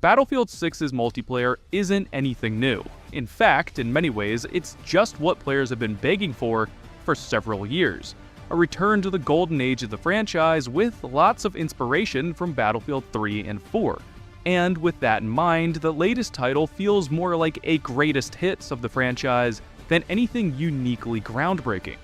Battlefield 6's multiplayer isn't anything new. In fact, in many ways, it's just what players have been begging for several years. A return to the golden age of the franchise with lots of inspiration from Battlefield 3 and 4. And with that in mind, the latest title feels more like a greatest hits of the franchise than anything uniquely groundbreaking.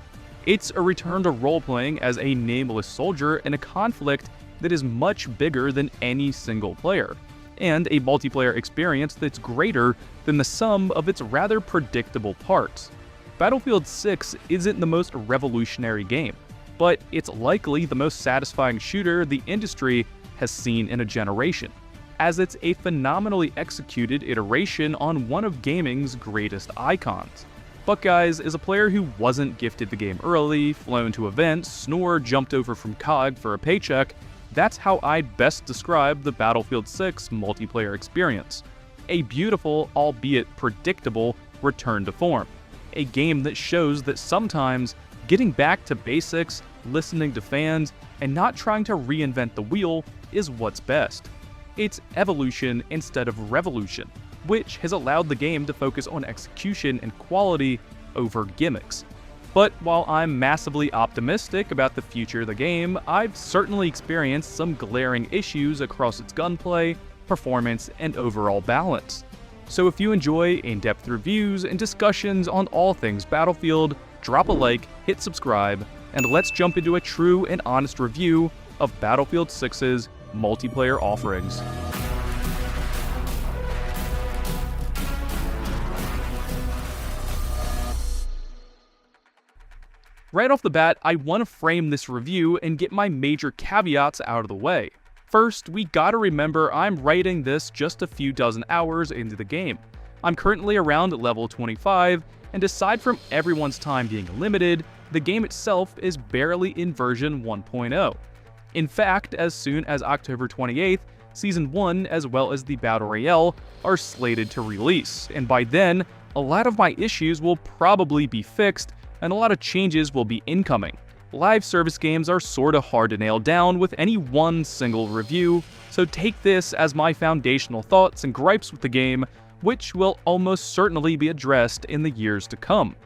It's a return to role-playing as a nameless soldier in a conflict that is much bigger than any single player, and a multiplayer experience that's greater than the sum of its rather predictable parts. Battlefield 6 isn't the most revolutionary game, but it's likely the most satisfying shooter the industry has seen in a generation, as it's a phenomenally executed iteration on one of gaming's greatest icons. Buckeyes is a player who wasn't gifted the game early, flown to events, nor jumped over from COG for a paycheck. That's how I'd best describe the Battlefield 6 multiplayer experience. A beautiful, albeit predictable, return to form. A game that shows that sometimes getting back to basics, listening to fans, and not trying to reinvent the wheel is what's best. It's evolution instead of revolution, which has allowed the game to focus on execution and quality over gimmicks. But while I'm massively optimistic about the future of the game, I've certainly experienced some glaring issues across its gunplay, performance, and overall balance. So if you enjoy in-depth reviews and discussions on all things Battlefield, drop a like, hit subscribe, and let's jump into a true and honest review of Battlefield 6's multiplayer offerings. Right off the bat, I want to frame this review and get my major caveats out of the way. First, we gotta remember I'm writing this just a few dozen hours into the game. I'm currently around level 25, and aside from everyone's time being limited, the game itself is barely in version 1.0. In fact, as soon as October 28th, Season 1 as well as the Battle Royale are slated to release, and by then, a lot of my issues will probably be fixed, and a lot of changes will be incoming. Live service games are sorta hard to nail down with any one single review, so take this as my foundational thoughts and gripes with the game, which will almost certainly be addressed in the years to come.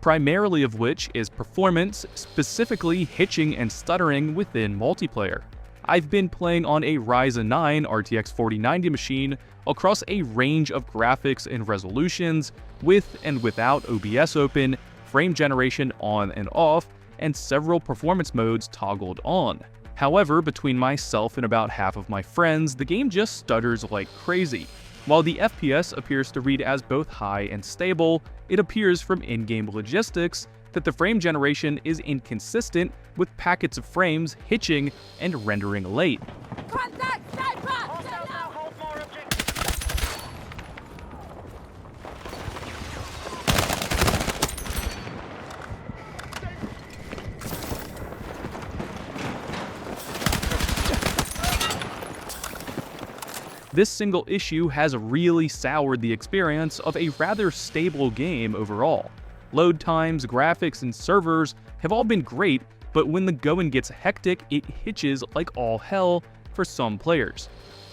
Primarily of which is performance, specifically hitching and stuttering within multiplayer. I've been playing on a Ryzen 9 RTX 4090 machine across a range of graphics and resolutions, with and without OBS open, frame generation on and off, and several performance modes toggled on. However, between myself and about half of my friends, the game just stutters like crazy. While the FPS appears to read as both high and stable, it appears from in-game logistics that the frame generation is inconsistent, with packets of frames hitching and rendering late. This single issue has really soured the experience of a rather stable game overall. Load times, graphics, and servers have all been great, but when the going gets hectic, it hitches like all hell for some players.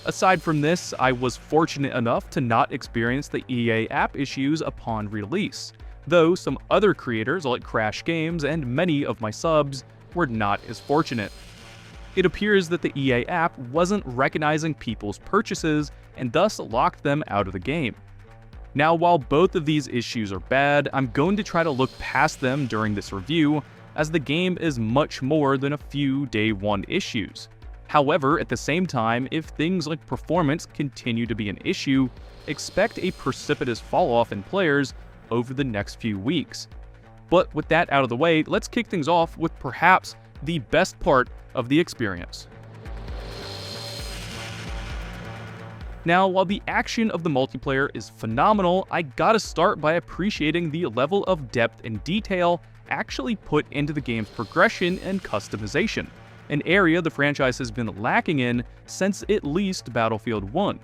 Aside from this, I was fortunate enough to not experience the EA app issues upon release, though some other creators like Crash Games and many of my subs were not as fortunate. It appears that the EA app wasn't recognizing people's purchases and thus locked them out of the game. Now, while both of these issues are bad, I'm going to try to look past them during this review, as the game is much more than a few day one issues. However, at the same time, if things like performance continue to be an issue, expect a precipitous falloff in players over the next few weeks. But with that out of the way, let's kick things off with perhaps the best part of the experience. Now, while the action of the multiplayer is phenomenal, I gotta start by appreciating the level of depth and detail actually put into the game's progression and customization, an area the franchise has been lacking in since at least Battlefield 1.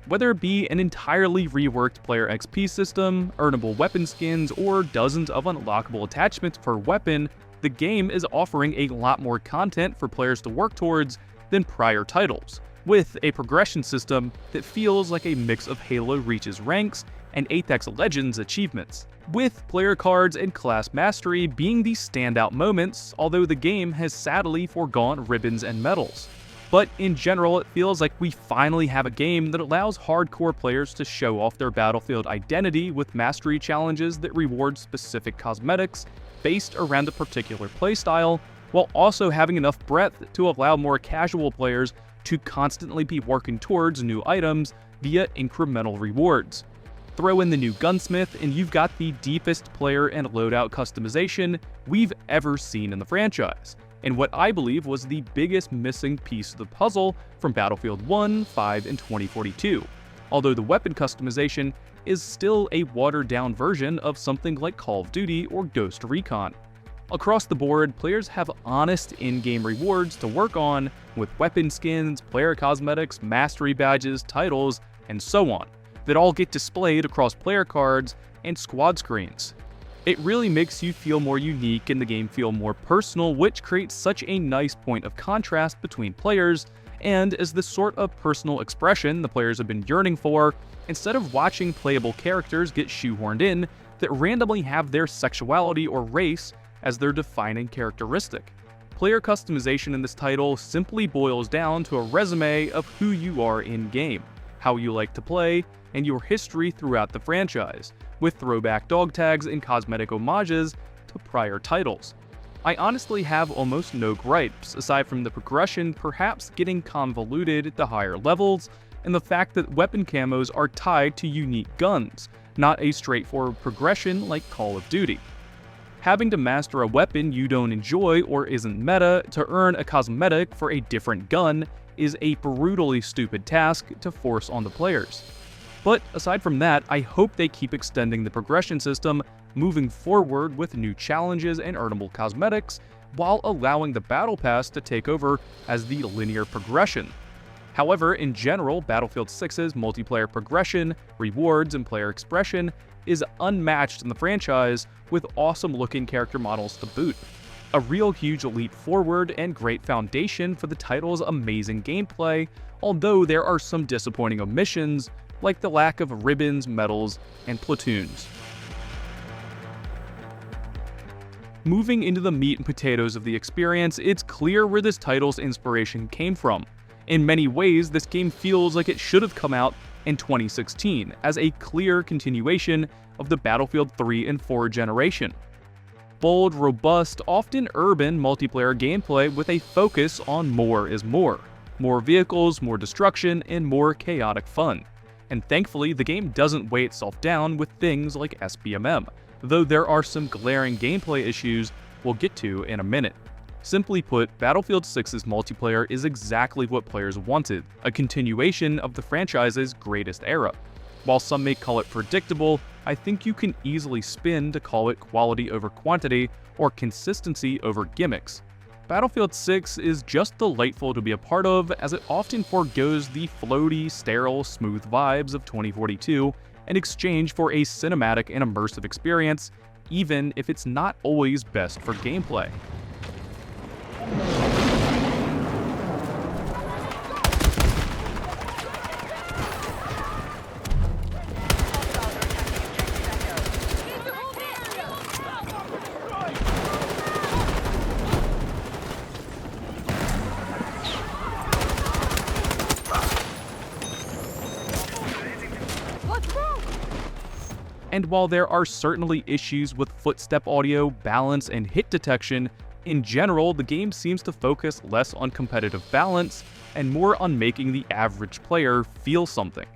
Whether it be an entirely reworked player XP system, earnable weapon skins, or dozens of unlockable attachments per weapon, the game is offering a lot more content for players to work towards than prior titles, with a progression system that feels like a mix of Halo Reach's ranks and Apex Legends achievements, with player cards and class mastery being the standout moments, although the game has sadly foregone ribbons and medals. But in general, it feels like we finally have a game that allows hardcore players to show off their Battlefield identity with mastery challenges that reward specific cosmetics based around a particular playstyle, while also having enough breadth to allow more casual players to constantly be working towards new items via incremental rewards. Throw in the new gunsmith and you've got the deepest player and loadout customization we've ever seen in the franchise, and what I believe was the biggest missing piece of the puzzle from Battlefield 1, 5, and 2042, although the weapon customization is still a watered-down version of something like Call of Duty or Ghost Recon. Across the board, players have honest in-game rewards to work on, with weapon skins, player cosmetics, mastery badges, titles, and so on, that all get displayed across player cards and squad screens. It really makes you feel more unique and the game feel more personal, which creates such a nice point of contrast between players, and is the sort of personal expression the players have been yearning for, instead of watching playable characters get shoehorned in that randomly have their sexuality or race as their defining characteristic. Player customization in this title simply boils down to a resume of who you are in-game, how you like to play, and your history throughout the franchise, with throwback dog tags and cosmetic homages to prior titles. I honestly have almost no gripes, aside from the progression perhaps getting convoluted at the higher levels, and the fact that weapon camos are tied to unique guns, not a straightforward progression like Call of Duty. Having to master a weapon you don't enjoy or isn't meta to earn a cosmetic for a different gun is a brutally stupid task to force on the players. But aside from that, I hope they keep extending the progression system, moving forward with new challenges and earnable cosmetics, while allowing the Battle Pass to take over as the linear progression. However, in general, Battlefield 6's multiplayer progression, rewards, and player expression is unmatched in the franchise, with awesome-looking character models to boot. A real huge leap forward and great foundation for the title's amazing gameplay, although there are some disappointing omissions, like the lack of ribbons, medals, and platoons. Moving into the meat and potatoes of the experience, it's clear where this title's inspiration came from. In many ways, this game feels like it should have come out in 2016, as a clear continuation of the Battlefield 3 and 4 generation. Bold, robust, often urban multiplayer gameplay with a focus on more is more. More vehicles, more destruction, and more chaotic fun. And thankfully, the game doesn't weigh itself down with things like SBMM, though there are some glaring gameplay issues we'll get to in a minute. Simply put, Battlefield 6's multiplayer is exactly what players wanted, a continuation of the franchise's greatest era. While some may call it predictable, I think you can easily spin to call it quality over quantity or consistency over gimmicks. Battlefield 6 is just delightful to be a part of, as it often forgoes the floaty, sterile, smooth vibes of 2042 in exchange for a cinematic and immersive experience, even if it's not always best for gameplay. And while there are certainly issues with footstep audio, balance, and hit detection, in general, the game seems to focus less on competitive balance and more on making the average player feel something.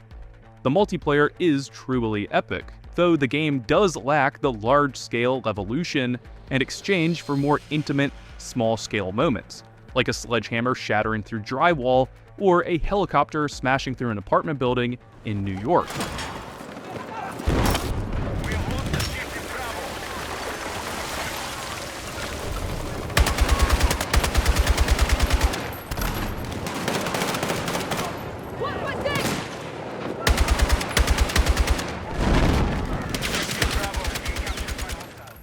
The multiplayer is truly epic, though the game does lack the large-scale evolution and exchange for more intimate, small-scale moments, like a sledgehammer shattering through drywall or a helicopter smashing through an apartment building in New York.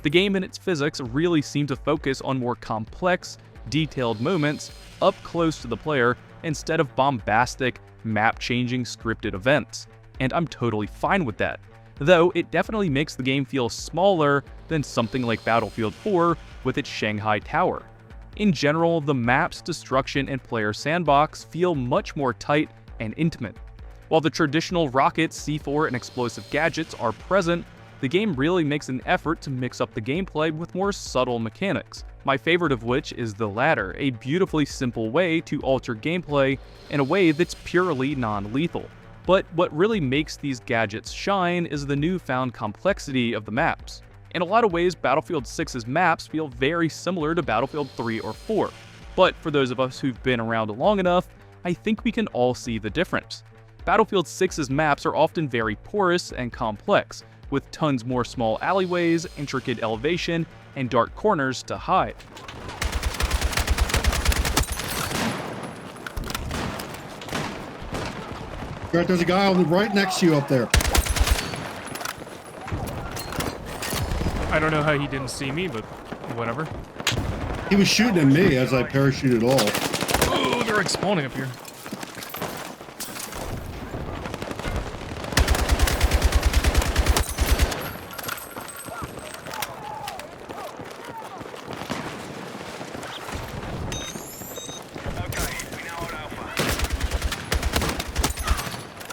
The game and its physics really seem to focus on more complex, detailed moments up close to the player instead of bombastic, map-changing scripted events. And I'm totally fine with that, though it definitely makes the game feel smaller than something like Battlefield 4 with its Shanghai Tower. In general, the map's destruction and player sandbox feel much more tight and intimate. While the traditional rockets, C4, and explosive gadgets are present, the game really makes an effort to mix up the gameplay with more subtle mechanics, my favorite of which is the latter, a beautifully simple way to alter gameplay in a way that's purely non-lethal. But what really makes these gadgets shine is the newfound complexity of the maps. In a lot of ways, Battlefield 6's maps feel very similar to Battlefield 3 or 4, but for those of us who've been around long enough, I think we can all see the difference. Battlefield 6's maps are often very porous and complex, with tons more small alleyways, intricate elevation, and dark corners to hide. Right, there's a guy right next to you up there. I don't know how he didn't see me, but whatever. He was shooting at me as I parachuted off. Oh, they're spawning up here.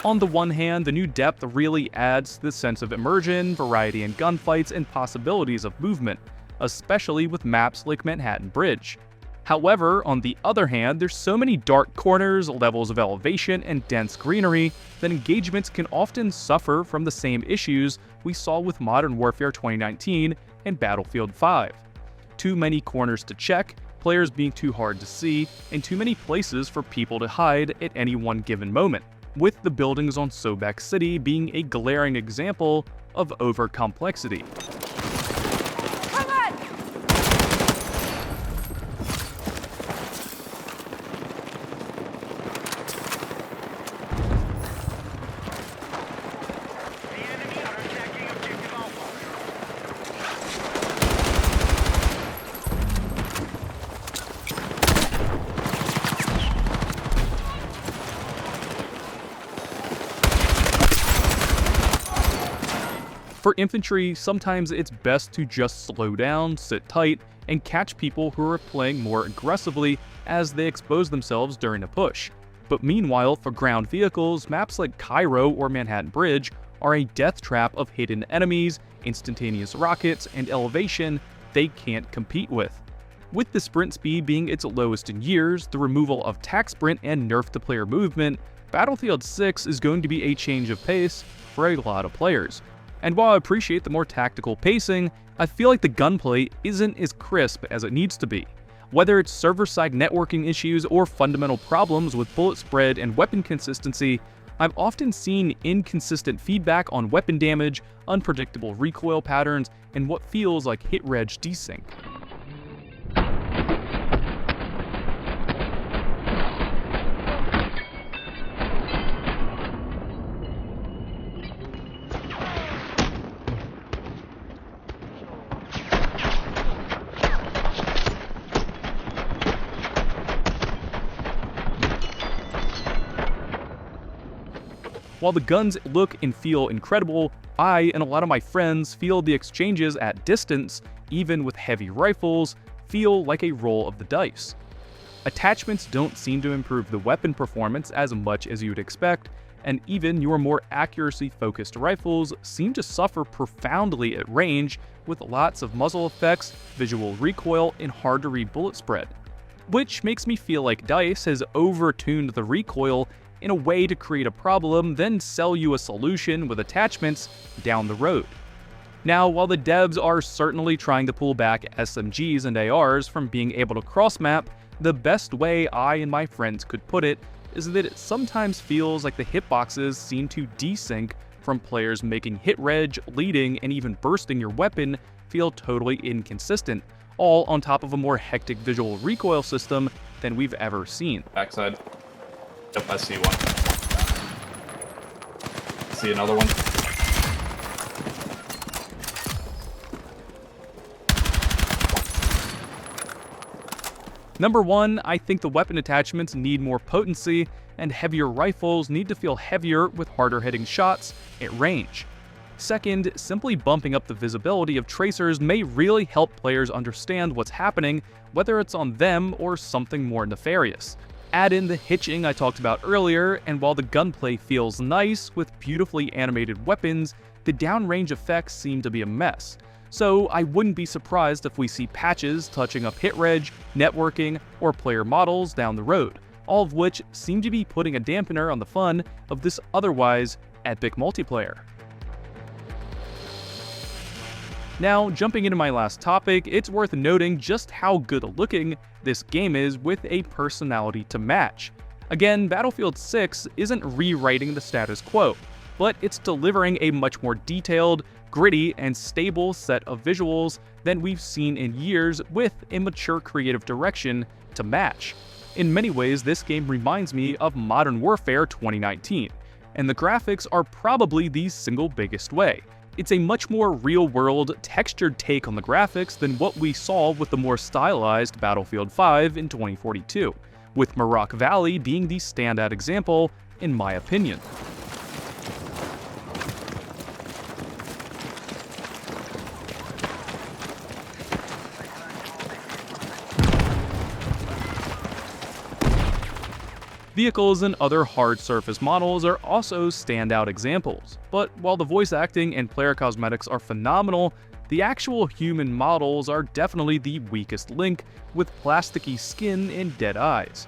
On the one hand, the new depth really adds to the sense of immersion, variety in gunfights, and possibilities of movement, especially with maps like Manhattan Bridge. However, on the other hand, there's so many dark corners, levels of elevation, and dense greenery that engagements can often suffer from the same issues we saw with Modern Warfare 2019 and Battlefield 5. Too many corners to check, players being too hard to see, and too many places for people to hide at any one given moment, with the buildings on Sobek City being a glaring example of over-complexity. For infantry, sometimes it's best to just slow down, sit tight, and catch people who are playing more aggressively as they expose themselves during a push. But meanwhile, for ground vehicles, maps like Cairo or Manhattan Bridge are a death trap of hidden enemies, instantaneous rockets, and elevation they can't compete with. With the sprint speed being its lowest in years, the removal of tac sprint and nerf to player movement, Battlefield 6 is going to be a change of pace for a lot of players. And while I appreciate the more tactical pacing, I feel like the gunplay isn't as crisp as it needs to be. Whether it's server-side networking issues or fundamental problems with bullet spread and weapon consistency, I've often seen inconsistent feedback on weapon damage, unpredictable recoil patterns, and what feels like hit-reg desync. While the guns look and feel incredible, I and a lot of my friends feel the exchanges at distance, even with heavy rifles, feel like a roll of the dice. Attachments don't seem to improve the weapon performance as much as you'd expect, and even your more accuracy-focused rifles seem to suffer profoundly at range with lots of muzzle effects, visual recoil, and hard-to-read bullet spread. Which makes me feel like DICE has over-tuned the recoil in a way to create a problem, then sell you a solution with attachments down the road. Now, while the devs are certainly trying to pull back SMGs and ARs from being able to cross-map, the best way I and my friends could put it is that it sometimes feels like the hitboxes seem to desync from players making hit reg, leading, and even bursting your weapon feel totally inconsistent, all on top of a more hectic visual recoil system than we've ever seen. Backside. Yep, I see one. See another one. Number 1, I think the weapon attachments need more potency, and heavier rifles need to feel heavier with harder hitting shots at range. Second, simply bumping up the visibility of tracers may really help players understand what's happening, whether it's on them or something more nefarious. Add in the hitching I talked about earlier, and while the gunplay feels nice with beautifully animated weapons, the downrange effects seem to be a mess. So I wouldn't be surprised if we see patches touching up hit reg, networking, or player models down the road, all of which seem to be putting a dampener on the fun of this otherwise epic multiplayer. Now, jumping into my last topic, it's worth noting just how good looking this game is with a personality to match. Again, Battlefield 6 isn't rewriting the status quo, but it's delivering a much more detailed, gritty, and stable set of visuals than we've seen in years with a mature creative direction to match. In many ways, this game reminds me of Modern Warfare 2019, and the graphics are probably the single biggest way. It's a much more real-world, textured take on the graphics than what we saw with the more stylized Battlefield 5 in 2042, with Maroc Valley being the standout example, in my opinion. Vehicles and other hard surface models are also standout examples, but while the voice acting and player cosmetics are phenomenal, the actual human models are definitely the weakest link, with plasticky skin and dead eyes.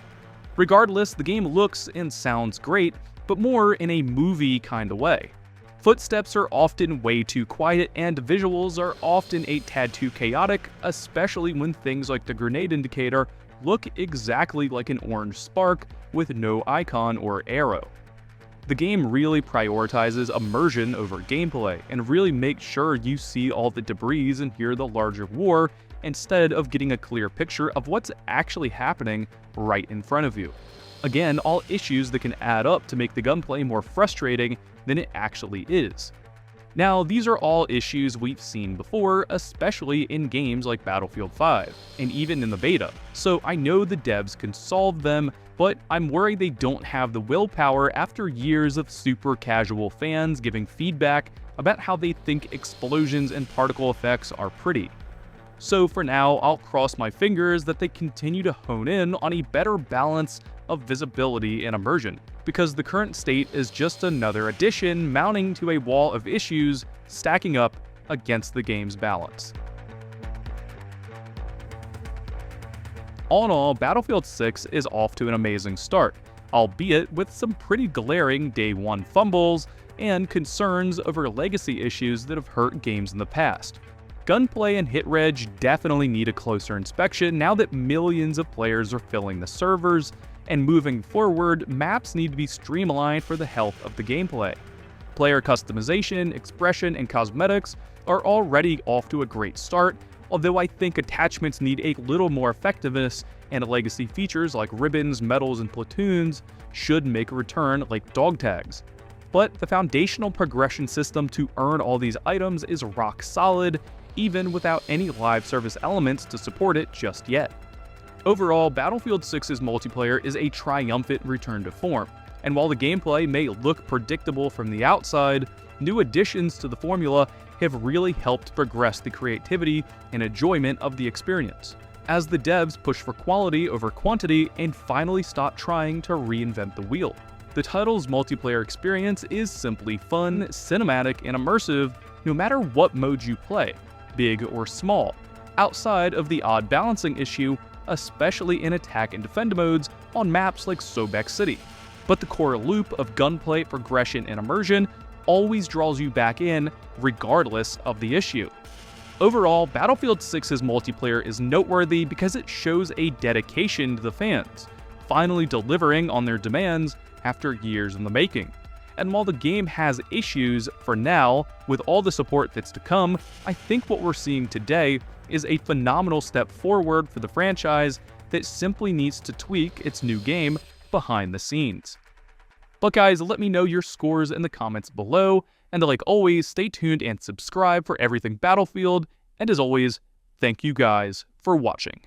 Regardless, the game looks and sounds great, but more in a movie kind of way. Footsteps are often way too quiet, and visuals are often a tad too chaotic, especially when things like the grenade indicator look exactly like an orange spark with no icon or arrow. The game really prioritizes immersion over gameplay and really makes sure you see all the debris and hear the larger war instead of getting a clear picture of what's actually happening right in front of you. Again, all issues that can add up to make the gunplay more frustrating than it actually is. Now, these are all issues we've seen before, especially in games like Battlefield 5, and even in the beta, so I know the devs can solve them, but I'm worried they don't have the willpower after years of super casual fans giving feedback about how they think explosions and particle effects are pretty. So for now, I'll cross my fingers that they continue to hone in on a better balance of visibility and immersion, because the current state is just another addition mounting to a wall of issues stacking up against the game's balance. All in all, Battlefield 6 is off to an amazing start, albeit with some pretty glaring day one fumbles and concerns over legacy issues that have hurt games in the past. Gunplay and hit reg definitely need a closer inspection now that millions of players are filling the servers, and moving forward, maps need to be streamlined for the health of the gameplay. Player customization, expression, and cosmetics are already off to a great start, although I think attachments need a little more effectiveness, and legacy features like ribbons, medals, and platoons should make a return like dog tags. But the foundational progression system to earn all these items is rock solid, even without any live service elements to support it just yet. Overall, Battlefield 6's multiplayer is a triumphant return to form, and while the gameplay may look predictable from the outside, new additions to the formula have really helped progress the creativity and enjoyment of the experience, as the devs push for quality over quantity and finally stop trying to reinvent the wheel. The title's multiplayer experience is simply fun, cinematic, and immersive no matter what mode you play, big or small, outside of the odd balancing issue, especially in attack and defend modes on maps like Sobek City. But the core loop of gunplay, progression, and immersion always draws you back in, regardless of the issue. Overall, Battlefield 6's multiplayer is noteworthy because it shows a dedication to the fans, finally delivering on their demands after years in the making. And while the game has issues for now, with all the support that's to come, I think what we're seeing today is a phenomenal step forward for the franchise that simply needs to tweak its new game behind the scenes. But guys, let me know your scores in the comments below, and like always, stay tuned and subscribe for everything Battlefield, and as always, thank you guys for watching.